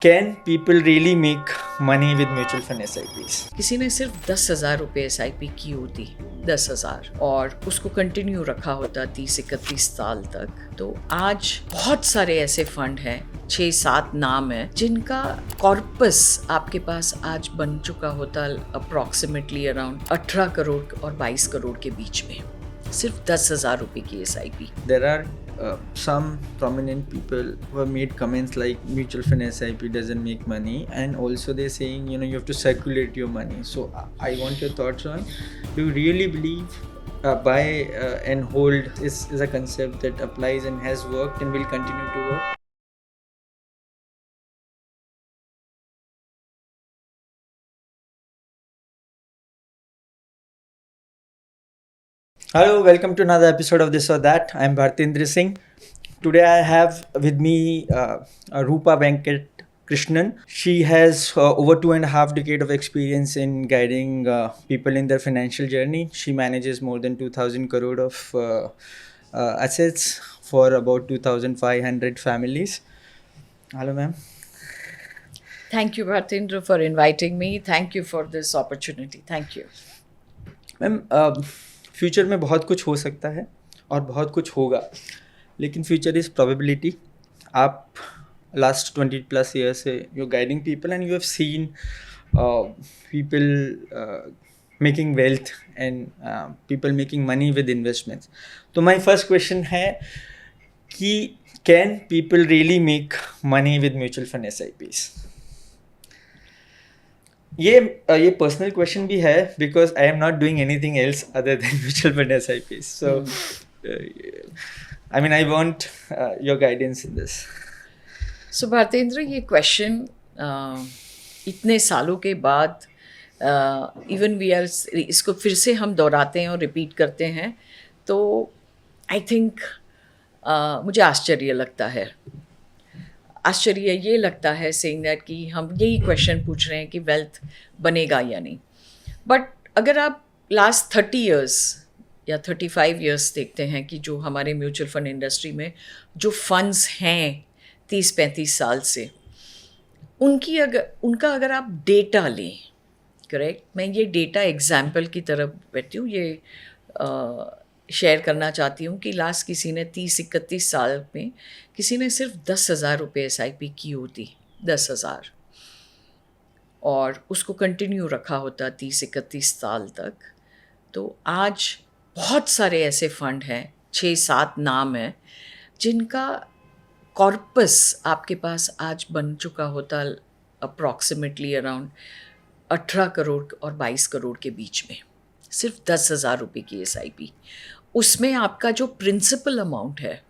Can people really make money with mutual fund SIPs? किसी ने सिर्फ 10,000 रुपये SIP की होती, 10,000, और उसको कंटिन्यू रखा होता 30-31 साल तक, तो आज बहुत सारे ऐसे फंड हैं, 6-7 नाम है, जिनका कॉर्पस आपके पास आज बन चुका होता अप्रॉक्सीमेटली अराउंड 18 करोड़ और 22 करोड़ के बीच में, सिर्फ 10,000 रुपये की SIP. There are some prominent people who have made comments like mutual fund SIP doesn't make money, and also they're saying you have to circulate your money. So I want your thoughts on, do you really believe buy and hold is a concept that applies and has worked and will continue to work? Hello, welcome to another episode of This or That. I'm Bhartendra Singh. Today I have with me Rupa Venkat Krishnan. She has over 2.5 decades of experience in guiding people in their financial journey. She manages more than 2,000 crore of assets for about 2,500 families. Hello, ma'am. Thank you, Bhartendra, for inviting me. Thank you for this opportunity. Thank you. Ma'am, future में बहुत कुछ हो सकता है और बहुत कुछ होगा, लेकिन फ्यूचर इज़ प्रोबेबिलिटी. आप लास्ट 20+ ईयर से you guiding people and you have seen people making wealth and people making money with investments. तो माय फर्स्ट क्वेश्चन है कि can people really make money with mutual fund SIPs? ये personal question भी है because I am not doing anything else other than mutual fund SIPs. So I mean, I want your guidance in this. So Bharatendra, ये question इतने सालों के बाद even we are इसको फिर से हम दोहराते हैं और रिपीट करते हैं, तो आई थिंक मुझे आश्चर्य लगता है. आश्चर्य ये लगता है सेइंग दैट कि हम यही क्वेश्चन पूछ रहे हैं कि वेल्थ बनेगा या नहीं. बट अगर आप लास्ट 30 ईयर्स या 35 ईयर्स देखते हैं कि जो हमारे म्यूचुअल फंड इंडस्ट्री में जो फंड्स हैं 30-35 साल से, उनका अगर आप डेटा लें, करेक्ट, मैं ये डेटा एग्जाम्पल की तरफ बैठी हूँ, ये शेयर करना चाहती हूँ कि लास्ट किसी ने 30-31 साल में किसी ने सिर्फ 10,000 रुपये SIP की होती, 10,000, और उसको कंटिन्यू रखा होता 30-31 साल तक, तो आज बहुत सारे ऐसे फंड हैं, 6-7 नाम हैं, जिनका कॉर्पस आपके पास आज बन चुका होता अप्रॉक्सीमेटली अराउंड 18 करोड़ और 22 करोड़ के बीच में, सिर्फ 10,000 रुपये की SIP. उसमें आपका जो प्रिंसिपल अमाउंट है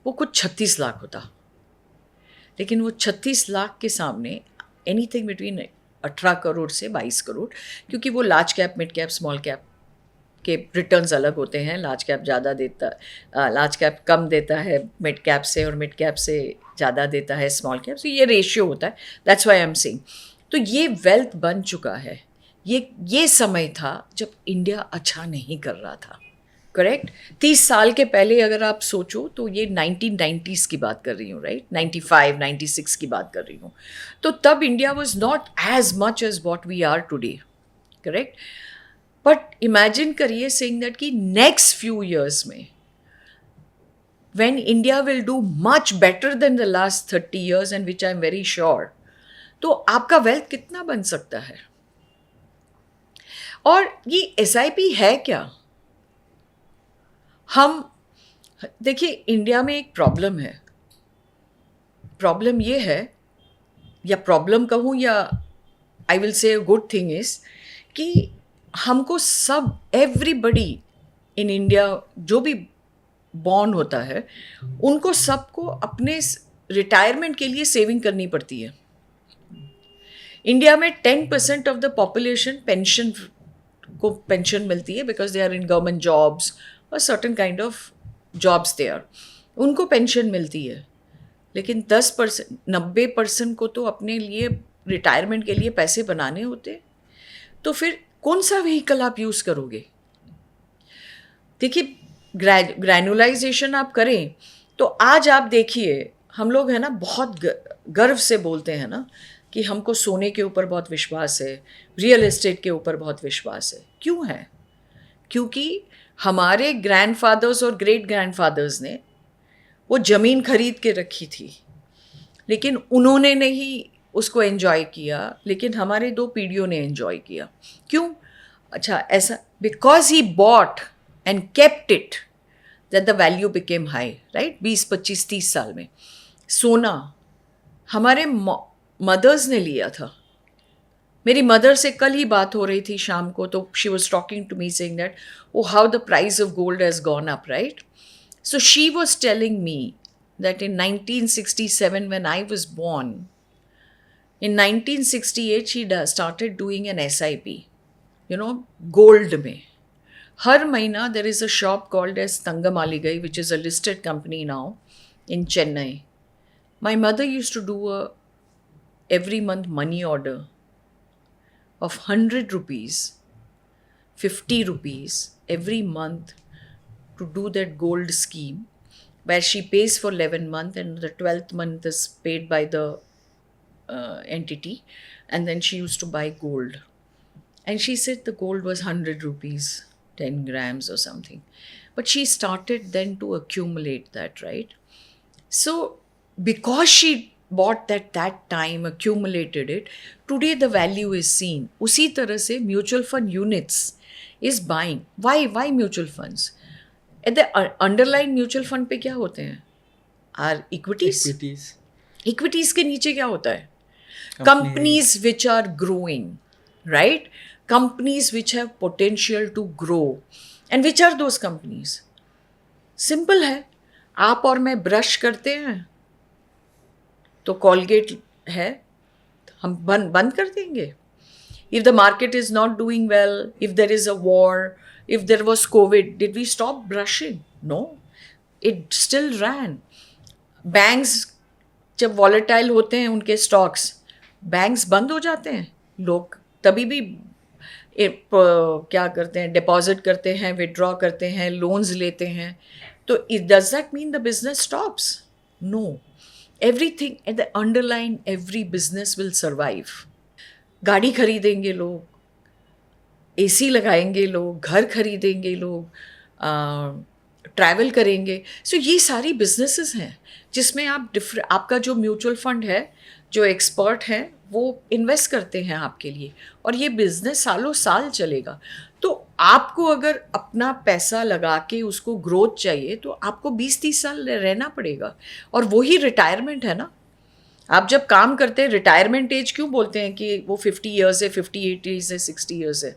वो कुछ 36 लाख होता, लेकिन वो 36 लाख के सामने एनीथिंग बिटवीन 18 करोड़ से 22 करोड़, क्योंकि वो large cap, mid cap, small cap के रिटर्न्स अलग होते हैं. लार्ज कैप ज़्यादा देता, लार्ज कैप कम देता है मिड कैप से, और मिड कैप से ज़्यादा देता है स्मॉल कैप से. ये रेशियो होता है, that's why I am saying. तो ये वेल्थ बन चुका है. ये समय था जब इंडिया अच्छा नहीं कर रहा था, करेक्ट. 30 साल के पहले अगर आप सोचो तो ये 1990s की बात कर रही हूँ, राइट, 95-96 की बात कर रही हूँ. तो तब India was not as much as what we are today, correct. But imagine करिए सेइंग दैट कि नेक्स्ट फ्यू ईयर्स में when India will do much better than the last 30 years, and which I am very sure, तो आपका wealth कितना बन सकता है. और ये SIP है क्या? हम देखिए, इंडिया में एक प्रॉब्लम है. प्रॉब्लम ये है, या प्रॉब्लम कहूँ या I will say good thing is, कि हमको सब, एवरीबडी इन इंडिया जो भी बॉर्न होता है, उनको सबको अपने रिटायरमेंट के लिए सेविंग करनी पड़ती है. इंडिया में 10% ऑफ द पॉपुलेशन पेंशन मिलती है because they are in government jobs और certain kind of jobs they are, उनको पेंशन मिलती है. लेकिन 10%, 90% को तो अपने लिए रिटायरमेंट के लिए पैसे बनाने होते. तो फिर कौन सा व्हीकल आप यूज़ करोगे? देखिए, ग्रैनुलाइजेशन आप करें तो आज आप देखिए, हम लोग है ना बहुत गर्व से बोलते हैं ना कि हमको सोने के ऊपर बहुत विश्वास है, रियल एस्टेट के ऊपर बहुत विश्वास है। क्यों है? क्योंकि हमारे ग्रैंडफादर्स और ग्रेट ग्रैंडफादर्स ने वो ज़मीन खरीद के रखी थी, लेकिन उन्होंने नहीं उसको एंजॉय किया, लेकिन हमारे 2 पीढ़ियों ने एंजॉय किया। क्यों? अच्छा, ऐसा because he bought and kept it that the value became high, right? 20, 25, 30 साल में सोना हमारे मदर्स ने लिया था। मेरी मदर से कल ही बात हो रही थी शाम को, तो she was talking to me saying that oh how the price of gold has gone up, right? So she was telling me that in 1967, when I was born, in 1968 she started doing an SIP, you know, gold में. हर महीना there is a shop called as Tangamaligai, which is a listed company now in Chennai. My mother used to do a every month money order of 100 rupees, 50 rupees every month to do that gold scheme, where she pays for 11 months and the 12th month is paid by the entity, and then she used to buy gold. And she said the gold was 100 rupees, 10 grams or something. But she started then to accumulate that, right? So because she bought that time, accumulated it, today the value is seen. उसी तरह से mutual fund units is buying. Why mutual funds? At the underlying mutual fund पे क्या होते हैं? Are equities. Equities के नीचे क्या होता है? Companies which are growing, right? Companies which have potential to grow. And which are those companies? Simple है, आप और मैं ब्रश करते हैं तो कॉलगेट है, हम बंद कर देंगे। If the market is not doing well, if there is a war, if there was COVID, did we stop brushing? No, it still ran. Banks जब volatile होते हैं उनके stocks, banks बंद हो जाते हैं, लोग तभी भी क्या करते हैं? डिपॉजिट करते हैं, विड्रॉ करते हैं, लोन्स लेते हैं। तो does that mean the business stops? No. Everything at the underlying, every business will survive. गाड़ी खरीदेंगे लोग, एसी लगाएंगे लोग, घर खरीदेंगे लोग, ट्रैवल करेंगे। सो ये सारी बिजनेसेस हैं जिसमें आपका जो म्यूचुअल फंड है, जो एक्सपर्ट हैं, वो इन्वेस्ट करते हैं आपके लिए, और ये बिजनेस सालों साल चलेगा। तो आपको अगर अपना पैसा लगा के उसको ग्रोथ चाहिए तो आपको 20-30 साल रहना पड़ेगा, और वही रिटायरमेंट है ना। आप जब काम करते हैं, रिटायरमेंट एज क्यों बोलते हैं कि वो 50 ईयर्स है, 58 ईयर्स है, 60 ईयर्स है?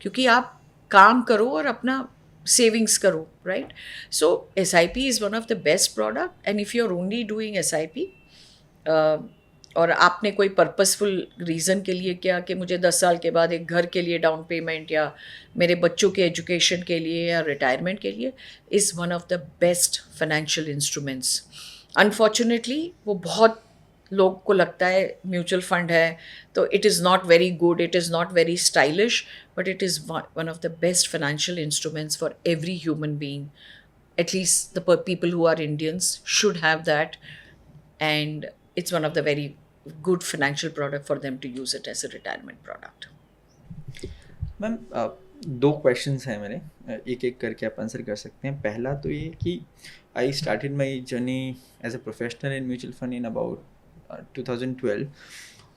क्योंकि आप काम करो और अपना सेविंग्स करो, राइट? So SIP is one of the best product, and if you are only doing SIP और आपने कोई पर्पसफुल रीज़न के लिए किया कि मुझे 10 साल के बाद एक घर के लिए डाउन पेमेंट, या मेरे बच्चों के एजुकेशन के लिए, या रिटायरमेंट के लिए, is one of the best financial instruments. Unfortunately वो बहुत लोग को लगता है म्यूचुअल फंड है तो it is not very good, it is not very stylish, but it is one of the best financial instruments for every human being. At least the people who are Indians should have that, and it's one of the very good financial product for them to use it as a retirement product. Ma'am 2 questions हैं मेरे, एक एक करके आप answer कर सकते हैं. पहला तो ये कि I started my journey as a professional in mutual fund in about 2012,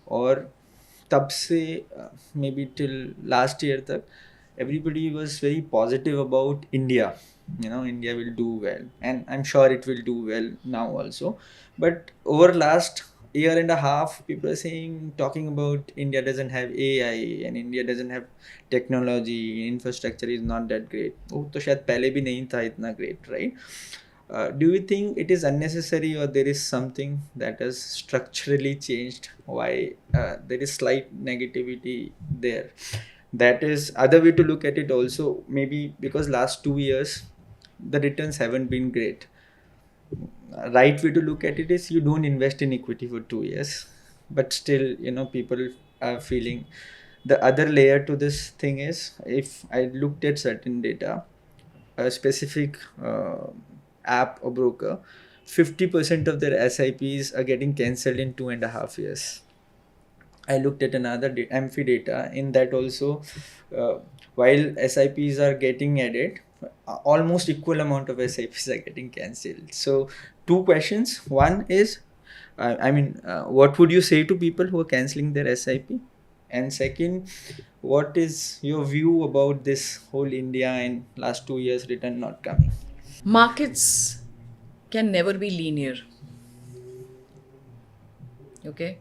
और तब से maybe till last year तक everybody was very positive about India. India will do well, and I'm sure it will do well now also. But over last year and a half, people are talking about India doesn't have AI and India doesn't have technology, infrastructure is not that great. वो तो शायद पहले भी नहीं था इतना great, right? Do you think it is unnecessary, or there is something that has structurally changed? Why there is slight negativity there? That is other way to look at it also, maybe because last 2 years the returns haven't been great. Right way to look at it is you don't invest in equity for 2 years, but still people are feeling. The other layer to this thing is, if I looked at certain data, a specific app or broker 50% of their SIPs are getting cancelled in 2.5 years. I looked at another Amphi data. In that also, while SIPs are getting added, almost equal amount of SIPs are getting cancelled. So, two questions. One is, what would you say to people who are cancelling their SIP? And second, what is your view about this whole India and last 2 years return not coming? Markets can never be linear. Okay?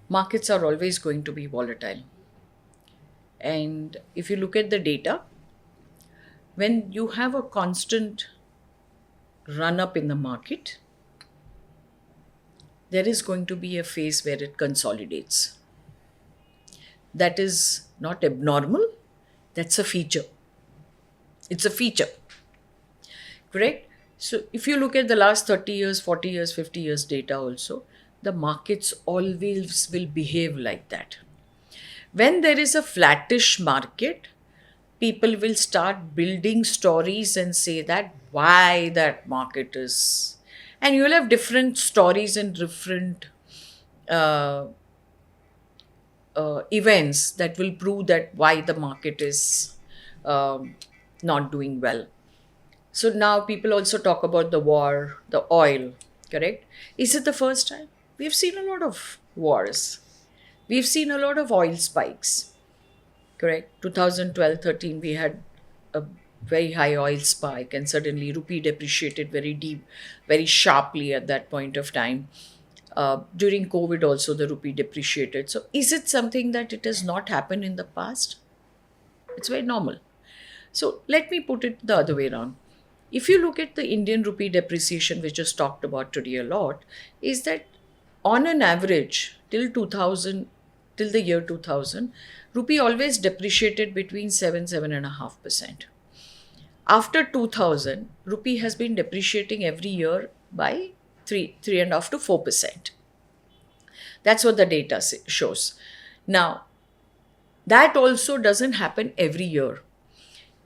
Markets are always going to be volatile. And if you look at the data, when you have a constant run up in the market, there is going to be a phase where it consolidates. That is not abnormal, that's a feature. It's a feature. Correct? So if you look at the last 30 years, 40 years, 50 years data also, the markets always will behave like that. When there is a flattish market, people will start building stories and say that why that market is. And you will have different stories and different events that will prove that why the market is not doing well. So now people also talk about the war, the oil, correct? Is it the first time? We've seen a lot of wars. We've seen a lot of oil spikes, correct? 2012-13, we had a very high oil spike and suddenly rupee depreciated very deep, very sharply at that point of time. During COVID also the rupee depreciated. So is it something that it has not happened in the past? It's very normal. So let me put it the other way around. If you look at the Indian rupee depreciation, which is talked about today a lot, is that on an average till the year 2000, rupee always depreciated between 7.5%. After 2000, rupee has been depreciating every year by 3.5 to 4%. That's what the data shows. Now, that also doesn't happen every year.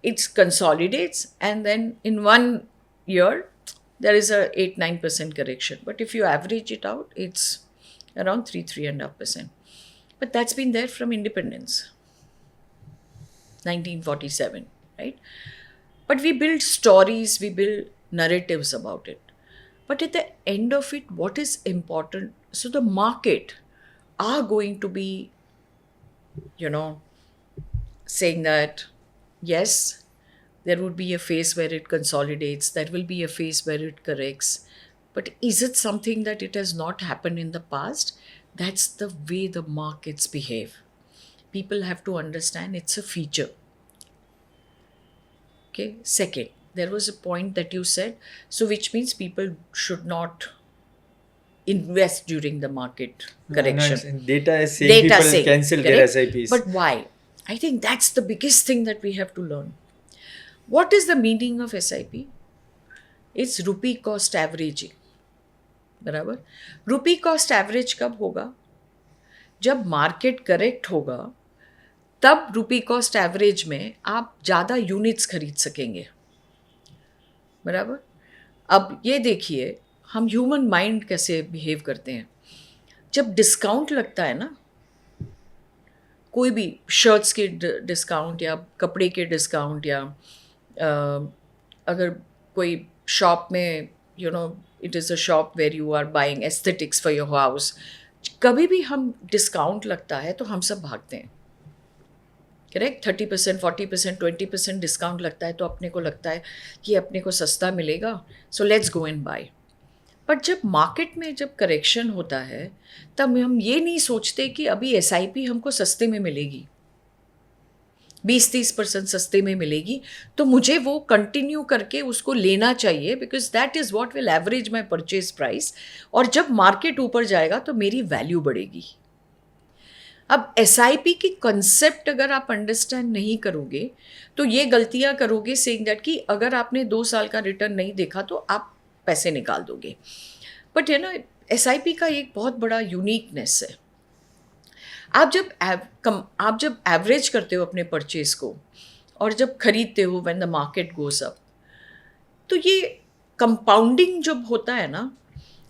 It consolidates and then in 1 year, there is a 8-9% correction. But if you average it out, it's around 3.5%. But that's been there from independence, 1947, right? But we build stories, we build narratives about it. But at the end of it, what is important? So the market are going to be, saying that, yes, there would be a phase where it consolidates, there will be a phase where it corrects. But is it something that it has not happened in the past? That's the way the markets behave. People have to understand it's a feature. Okay. Second, there was a point that you said, so which means people should not invest during the market correction. No, data is saying people cancel their SIPs. But why? I think that's the biggest thing that we have to learn. What is the meaning of SIP? It's rupee cost averaging. बराबर? Rupee cost average कब होगा? जब market correct होगा तब रुपी cost average में आप ज़्यादा units खरीद सकेंगे. बराबर? अब ये देखिए हम ह्यूमन माइंड कैसे बिहेव करते हैं. जब डिस्काउंट लगता है ना, कोई भी शर्ट्स के डिस्काउंट या कपड़े के डिस्काउंट या अगर कोई शॉप में it is a shop where you are buying aesthetics for your house, कभी भी हम डिस्काउंट लगता है तो हम सब भागते हैं. करेक्ट? 30%, 40%, 20% डिस्काउंट लगता है तो अपने को लगता है कि अपने को सस्ता मिलेगा, so let's go and buy. But जब मार्केट में जब करेक्शन होता है तब हम ये नहीं सोचते कि अभी SIP हमको सस्ते में मिलेगी, 20-30% सस्ते में मिलेगी, तो मुझे वो कंटिन्यू करके उसको लेना चाहिए because that is what will average my purchase price. और जब मार्केट ऊपर जाएगा तो मेरी वैल्यू बढ़ेगी. अब SIP की कंसेप्ट अगर आप अंडरस्टैंड नहीं करोगे तो ये गलतियां करोगे सेइंग दैट कि अगर आपने 2 साल का रिटर्न नहीं देखा तो आप पैसे निकाल दोगे. बट SIP का एक बहुत बड़ा यूनिकनेस है. आप जब एवरेज करते हो अपने परचेज को और जब खरीदते हो when the market goes up, तो ये कंपाउंडिंग जब होता है ना,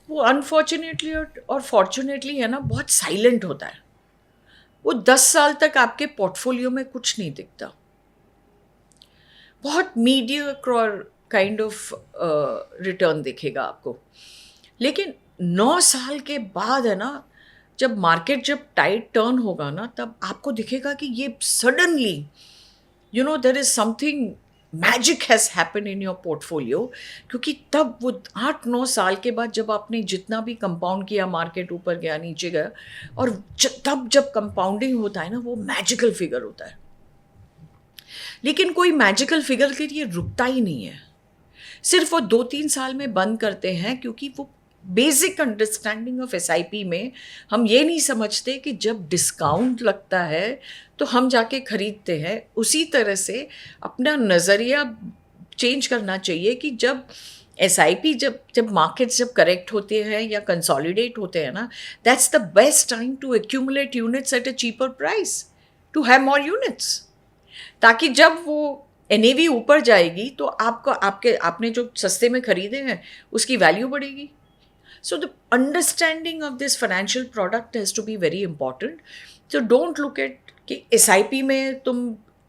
वो अनफॉर्चुनेटली और फॉर्चुनेटली है ना, बहुत साइलेंट होता है. वो 10 साल तक आपके पोर्टफोलियो में कुछ नहीं दिखता, बहुत मीडियम और काइंड ऑफ रिटर्न दिखेगा आपको. लेकिन 9 साल के बाद है ना, जब मार्केट जब टाइट टर्न होगा ना, तब आपको दिखेगा कि ये suddenly there is something magic has happen in your portfolio. क्योंकि तब वो 8-9 साल के बाद जब आपने जितना भी कंपाउंड किया, मार्केट ऊपर गया नीचे गया, और तब जब कंपाउंडिंग होता है ना, वो मैजिकल फिगर होता है. लेकिन कोई मैजिकल फिगर के लिए रुकता ही नहीं है. सिर्फ वो 2-3 साल में बंद करते हैं, क्योंकि वो बेसिक अंडरस्टैंडिंग ऑफ SIP में हम ये नहीं समझते कि जब डिस्काउंट लगता है तो हम जाके खरीदते हैं. उसी तरह से अपना नज़रिया चेंज करना चाहिए कि जब SIP जब मार्केट्स जब करेक्ट होते हैं या कंसोलिडेट होते हैं ना, that's the best time to accumulate units at a cheaper price, to have more units. ताकि जब वो NAV ऊपर जाएगी तो आपने जो सस्ते में खरीदे हैं उसकी वैल्यू बढ़ेगी. So the understanding of this financial product has to be very important. So don't look at कि SIP में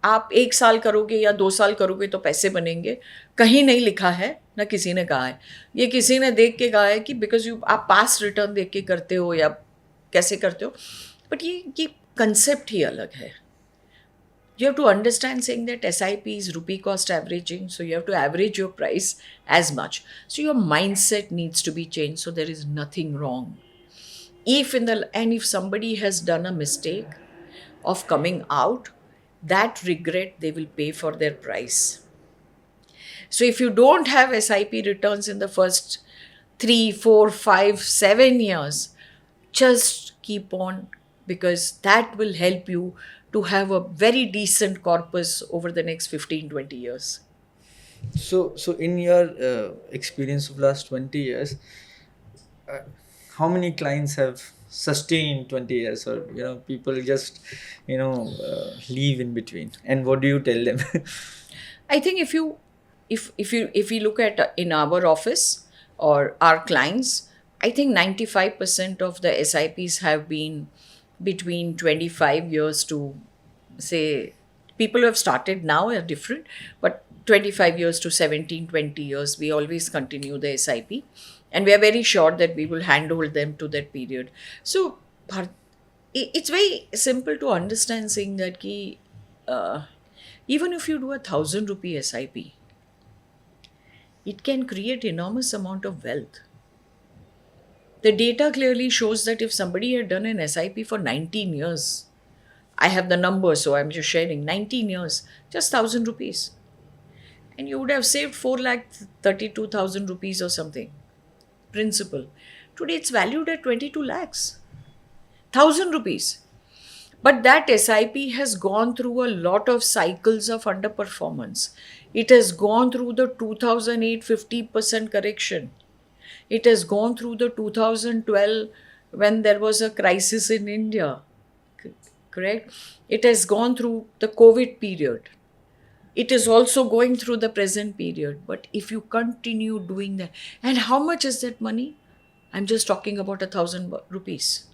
आप 1 साल करोगे या 2 साल करोगे तो पैसे बनेंगे. कहीं नहीं लिखा है, ना किसी ने कहा है. ये किसी ने देख के कहा है कि बिकॉज आप पास रिटर्न देख के करते हो या कैसे करते हो. बट ये कंसेप्ट ही अलग है. You have to understand saying that SIP is rupee cost averaging, so you have to average your price as much. So your mindset needs to be changed, so there is nothing wrong. If somebody has done a mistake of coming out, that regret they will pay for their price. So if you don't have SIP returns in the first 3, 4, 5, 7 years, just keep on, because that will help you to have a very decent corpus over the next 15-20 years. So in your experience of last 20 years, how many clients have sustained 20 years, or people just leave in between, and what do you tell them? I think if you look at in our office or our clients, I think 95% of the SIPs have been between 25 years to, say, people who have started now are different, but 25 years to 17-20 years, we always continue the SIP, and we are very sure that we will handhold them to that period. So it's very simple to understand, saying that even if you do 1,000 rupee SIP, it can create enormous amount of wealth. The data clearly shows that if somebody had done an SIP for 19 years, I have the numbers, so I'm just sharing, 19 years, just 1,000 rupees. And you would have saved 4,32,000 rupees or something, principal. Today it's valued at 22 lakhs, 1,000 rupees. But that SIP has gone through a lot of cycles of underperformance. It has gone through the 2008 50% correction. It has gone through the 2012 when there was a crisis in India, correct? It has gone through the COVID period. It is also going through the present period. But if you continue doing that, and how much is that money? I'm just talking about 1,000 rupees.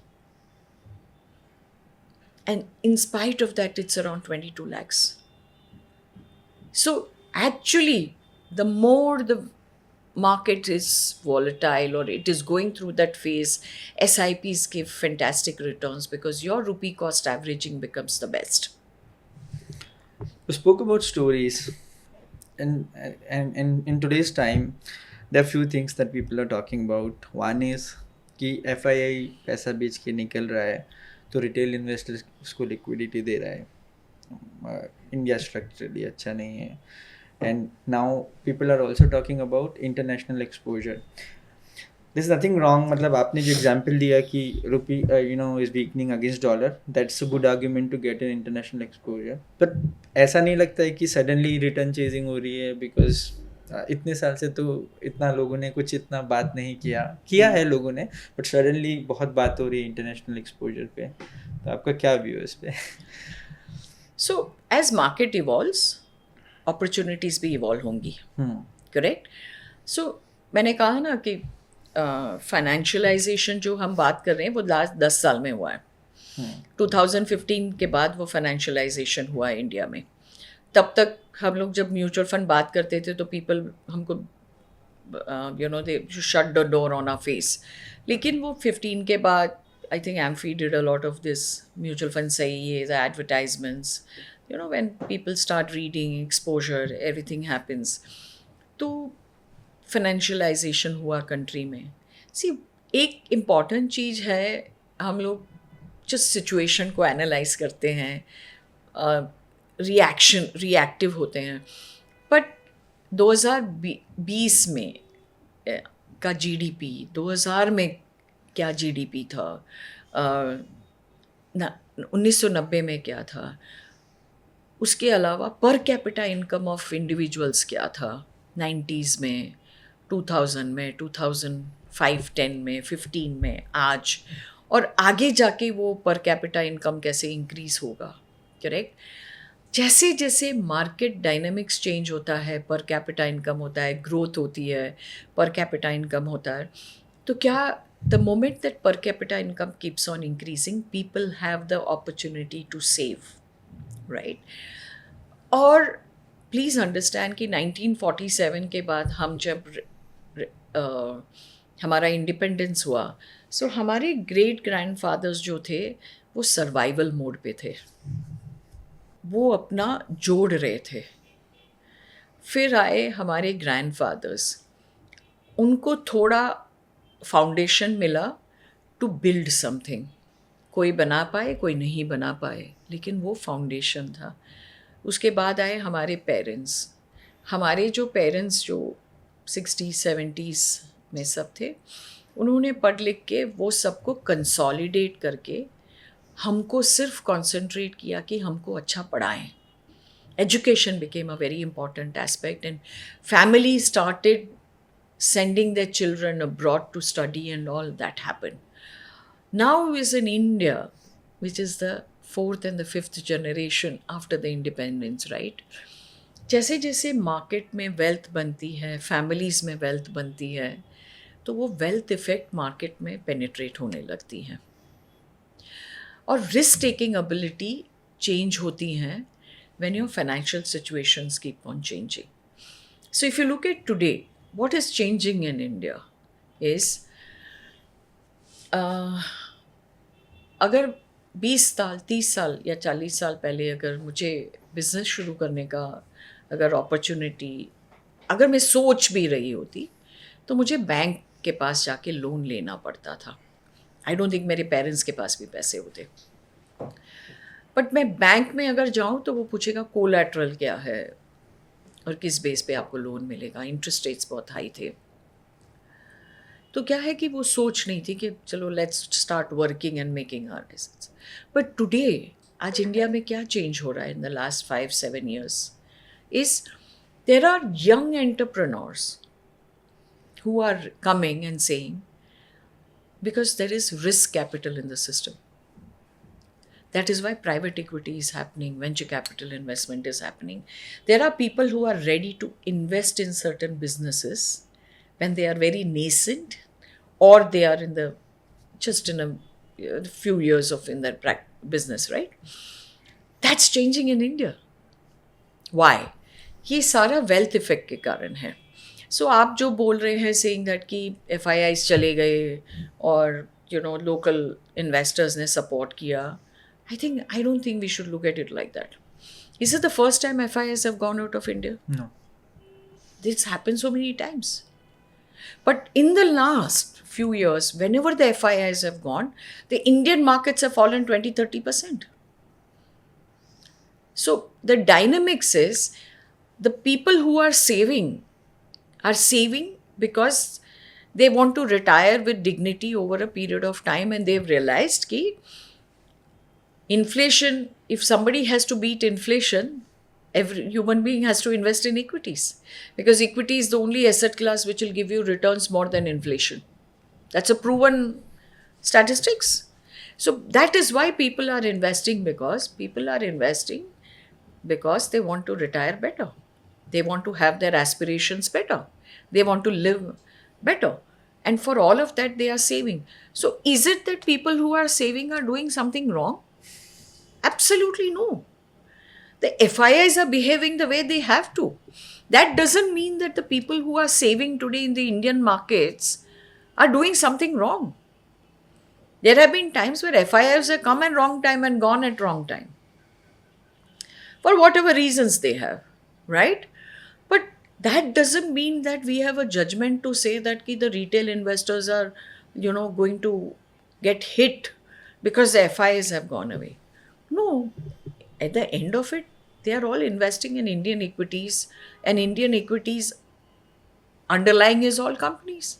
And in spite of that, it's around 22 lakhs. So actually, the more the market is volatile or it is going through that phase, SIPs give fantastic returns because your rupee cost averaging becomes the best. You spoke about stories, and in today's time, there are few things that people are talking about. One is कि FII पैसा बेच के निकल रहा है, तो retail investors उसको liquidity दे रहा है. इंडिया स्ट्रक्चरली अच्छा नहीं है. And now people are also talking about international exposure. There's nothing wrong. मतलब आपने जो example दिया कि rupee is weakening against dollar, that's a good argument to get an international exposure. But ऐसा नहीं लगता है कि suddenly return chasing हो रही है, because इतने साल से तो इतना लोगों ने कुछ इतना बात नहीं किया है लोगों ने, but suddenly बहुत बात हो रही है international exposure पे. तो आपका क्या view है इस पे? So as market evolves, opportunities भी इवॉल्व होंगी, करेक्ट? सो मैंने कहा ना कि फाइनेंशियलाइजेशन जो हम बात कर रहे हैं वो लास्ट 10 साल में हुआ है. 2015 के बाद वो फाइनेंशियलाइजेशन हुआ है इंडिया में. तब तक हम लोग जब म्यूचुअल फंड बात करते थे तो पीपल हमको they shut the door on our face. लेकिन वो 15 के बाद I think AMFI did a lot of this mutual fund सही है, the advertisements, when people start reading, exposure, everything happens. तो फाइनेंशियलाइजेशन हुआ कंट्री में. सी, एक इम्पॉर्टेंट चीज़ है, हम लोग जिस सिचुएशन को एनालाइज करते हैं, रिएक्टिव होते हैं. बट 2020 में का जीडीपी, 2000 में क्या जीडीपी था, 1990 में क्या था, उसके अलावा पर कैपिटा इनकम ऑफ इंडिविजुअल्स क्या था 90s में, 2000 में, 2005-10 में, 15 में, आज, और आगे जाके वो पर कैपिटा इनकम कैसे इंक्रीज होगा. करेक्ट. जैसे जैसे मार्केट डायनामिक्स चेंज होता है, पर कैपिटा इनकम होता है, ग्रोथ होती है, पर कैपिटा इनकम होता है, तो क्या the moment that per capita income keeps on increasing, people have the opportunity to save, right. और प्लीज़ अंडरस्टैंड कि 1947 के बाद हम जब हमारा इंडिपेंडेंस हुआ, सो हमारे ग्रेट ग्रैंडफादर्स जो थे वो सर्वाइवल मोड पे थे, वो अपना जोड़ रहे थे. फिर आए हमारे ग्रैंडफादर्स, उनको थोड़ा फाउंडेशन मिला टू बिल्ड समथिंग. कोई बना पाए, कोई नहीं बना पाए, लेकिन वो फाउंडेशन था. उसके बाद आए हमारे पेरेंट्स. हमारे जो पेरेंट्स जो 60s-70s में सब थे, उन्होंने पढ़ लिख के वो सबको कंसोलिडेट करके हमको सिर्फ कंसंट्रेट किया कि हमको अच्छा पढ़ाएं. Education became a very important aspect and family started sending their children abroad to study and all that happened. Now is in India, which is the 4th and the 5th generation after the independence, right? जैसे जैसे market में wealth बनती है, families में wealth बनती है, तो वो वेल्थ इफ़ेक्ट मार्केट में पेनिट्रेट होने लगती है और रिस्क टेकिंग एबिलिटी चेंज होती हैं when your financial situations keep on changing. So if you look at today, what is changing in India is अगर 20 साल, 30 साल या 40 साल पहले अगर मुझे बिज़नेस शुरू करने का अगर अपॉर्चुनिटी, अगर मैं सोच भी रही होती, तो मुझे बैंक के पास जाके लोन लेना पड़ता था. आई डोंट थिंक मेरे पेरेंट्स के पास भी पैसे होते. बट मैं बैंक में अगर जाऊँ तो वो पूछेगा कोलैटरल क्या है और किस बेस पे आपको लोन मिलेगा. इंटरेस्ट रेट्स बहुत हाई थे. तो क्या है कि वो सोच नहीं थी कि चलो let's start working and making our assets. But today, आज इंडिया में क्या चेंज हो रहा है in the last 5-7 years is there are young entrepreneurs who are coming and saying, because there is risk capital in the system. That is why private equity is happening, venture capital investment is happening. There are people who are ready to invest in certain businesses when they are very nascent or they are in the just in a few years of in their business, right? That's changing in India. Why? ये सारा wealth effect के कारण है. So आप जो बोल रहे हैं saying that कि FIIs चले गए और local investors ने support किया, I don't think we should look at it like that. Is it the first time FIIs have gone out of India? No. This happened so many times. But in the last few years, whenever the FIIs have gone, the Indian markets have fallen 20-30%. So the dynamics is the people who are saving because they want to retire with dignity over a period of time, and they've realized कि inflation, if somebody has to beat inflation, every human being has to invest in equities, because equity is the only asset class which will give you returns more than inflation. That's a proven statistics. So that is why people are investing, because they want to retire better. They want to have their aspirations better. They want to live better. And for all of that, they are saving. So, is it that people who are saving are doing something wrong? Absolutely no. The FIIs are behaving the way they have to. That doesn't mean that the people who are saving today in the Indian markets are doing something wrong. There have been times where FIIs have come at wrong time and gone at wrong time for whatever reasons they have, right? But that doesn't mean that we have a judgment to say that the retail investors are, going to get hit because the FIs have gone away. No, at the end of it, they are all investing in Indian equities, and Indian equities underlying is all companies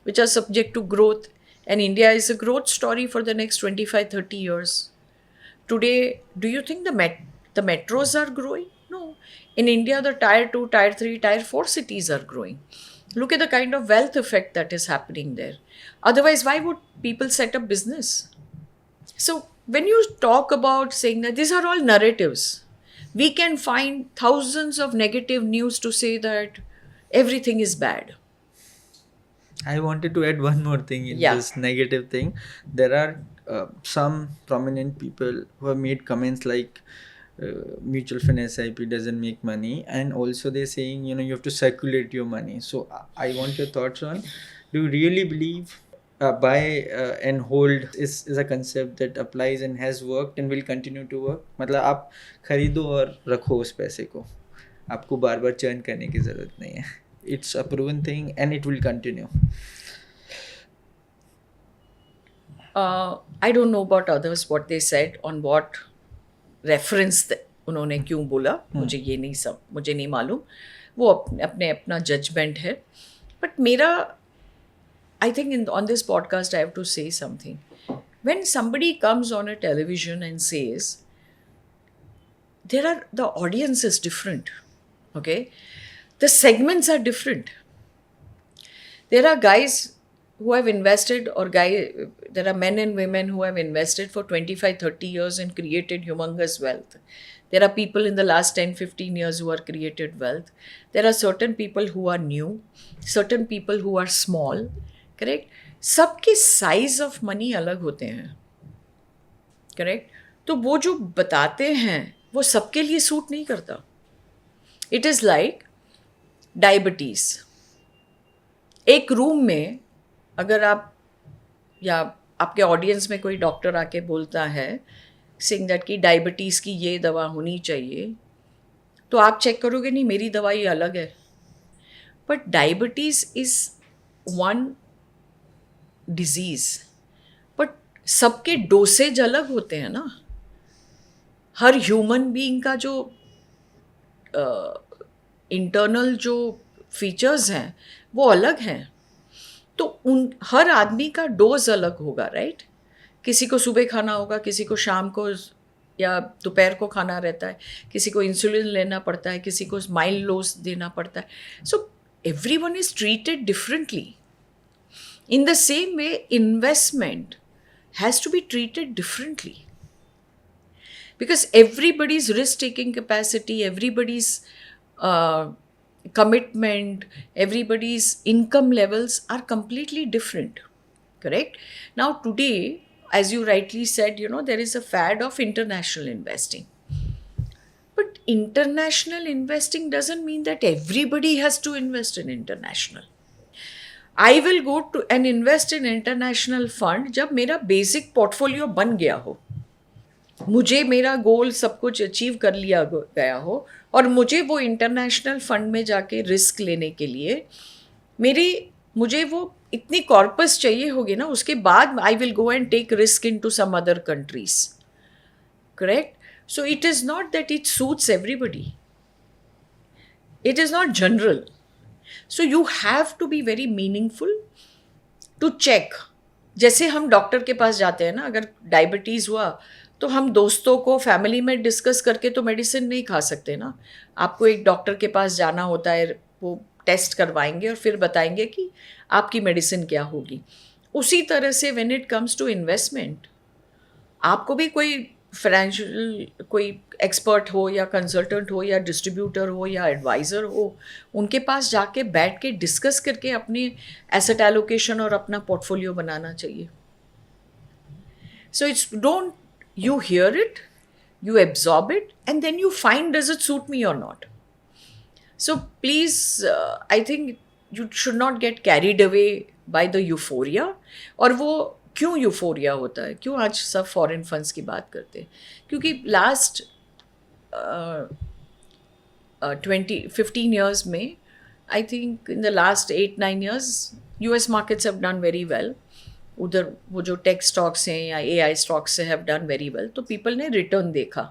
which are subject to growth. And India is a growth story for the next 25, 30 years. Today, do you think the metros are growing? No. In India, the tier 2, tier 3, tier 4 cities are growing. Look at the kind of wealth effect that is happening there. Otherwise, why would people set up business? So, when you talk about saying that these are all narratives, we can find thousands of negative news to say that everything is bad. I wanted to add one more thing in Yeah. this negative thing. There are some prominent people who have made comments like mutual fund SIP doesn't make money, and also they're saying you have to circulate your money. So I want your thoughts on. Do you really believe buy and hold is a concept that applies and has worked and will continue to work? मतलब आप खरीदो और रखो उस पैसे को, आपको बार बार churn करने की ज़रूरत नहीं है. It's a proven thing and it will continue. I don't know about others what they said on what reference उन्होंने क्यों बोला, मुझे नहीं मालूम. वो अपने अपना जजमेंट है. बट मेरा I think on this podcast I have to say something. When somebody comes on a television and says the audience is different, okay? The segments are different. There are guys who have invested, there are men and women who have invested for 25, 30 years and created humongous wealth. There are people in the last 10, 15 years who have created wealth. There are certain people who are new, certain people who are small, correct? सबके size of money अलग होते हैं, correct? तो वो जो बताते हैं वो सबके लिए सूट नहीं करता. It is like diabetes. एक रूम में अगर आप या आपके ऑडियंस में कोई डॉक्टर आके बोलता है सिंग दैट की डायबिटीज़ की ये दवा होनी चाहिए, तो आप चेक करोगे नहीं मेरी दवाई अलग है. But diabetes is one disease, but सबके डोसेज अलग होते हैं ना. हर ह्यूमन बीइंग का जो इंटरनल जो फीचर्स हैं वो अलग हैं. तो हर आदमी का डोज अलग होगा, राइट? किसी को सुबह खाना होगा, किसी को शाम को या दोपहर को खाना रहता है, किसी को इंसुलिन लेना पड़ता है, किसी को माइल्ड डोज देना पड़ता है. So everyone is treated differently. In the same way, investment has to be treated differently. Because everybody's risk-taking capacity, everybody's commitment, everybody's income levels are completely different. Correct? Now, today, as you rightly said, there is a fad of international investing. But international investing doesn't mean that everybody has to invest in international. I will go to and invest in international fund जब मेरा basic portfolio बन गया हो, मुझे मेरा गोल सब कुछ achieve कर लिया गया हो, और मुझे वो इंटरनेशनल फंड में जाके रिस्क लेने के लिए मुझे वो इतनी कॉर्पस चाहिए होगी ना, उसके बाद I will go and take risk into some other countries. Correct? So it is not that it suits everybody. It is not general. So you have to be very meaningful to check. जैसे हम doctor के पास जाते हैं ना, अगर diabetes हुआ तो हम दोस्तों को फैमिली में डिस्कस करके तो मेडिसिन नहीं खा सकते ना. आपको एक डॉक्टर के पास जाना होता है, वो टेस्ट करवाएंगे और फिर बताएंगे कि आपकी मेडिसिन क्या होगी. उसी तरह से when it comes to investment, आपको भी कोई फाइनेंशियल कोई एक्सपर्ट हो या कंसल्टेंट हो या डिस्ट्रीब्यूटर हो या एडवाइज़र हो, उनके पास जाके बैठ के डिस्कस करके अपनी एसेट एलोकेशन और अपना पोर्टफोलियो बनाना चाहिए. So it's don't you hear it, you absorb it, and then you find does it suit me or not. So please, I think you should not get carried away by the euphoria. और वो क्यों euphoria होता है, क्यों आज सब foreign funds की बात करते हैं? क्योंकि लास्ट 15 years में, I think in the last 8-9 years, US markets have done very well. उधर वो जो टेक स्टॉक्स हैं या AI स्टॉक्स से हैव डन वेरी वेल, तो पीपल ने रिटर्न देखा,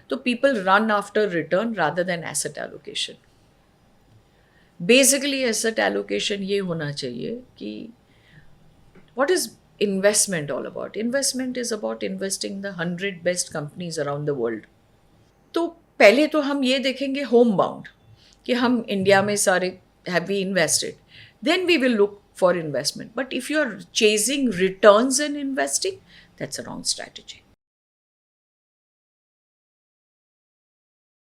तो people run after return rather than asset allocation. Basically asset allocation ये होना चाहिए कि what is investment all about? Investment is about investing the 100 best companies around the world. तो पहले तो हम ये देखेंगे होम बाउंड कि हम इंडिया में सारे have we invested, then we will look for investment. But if you are chasing returns and investing, that's a wrong strategy.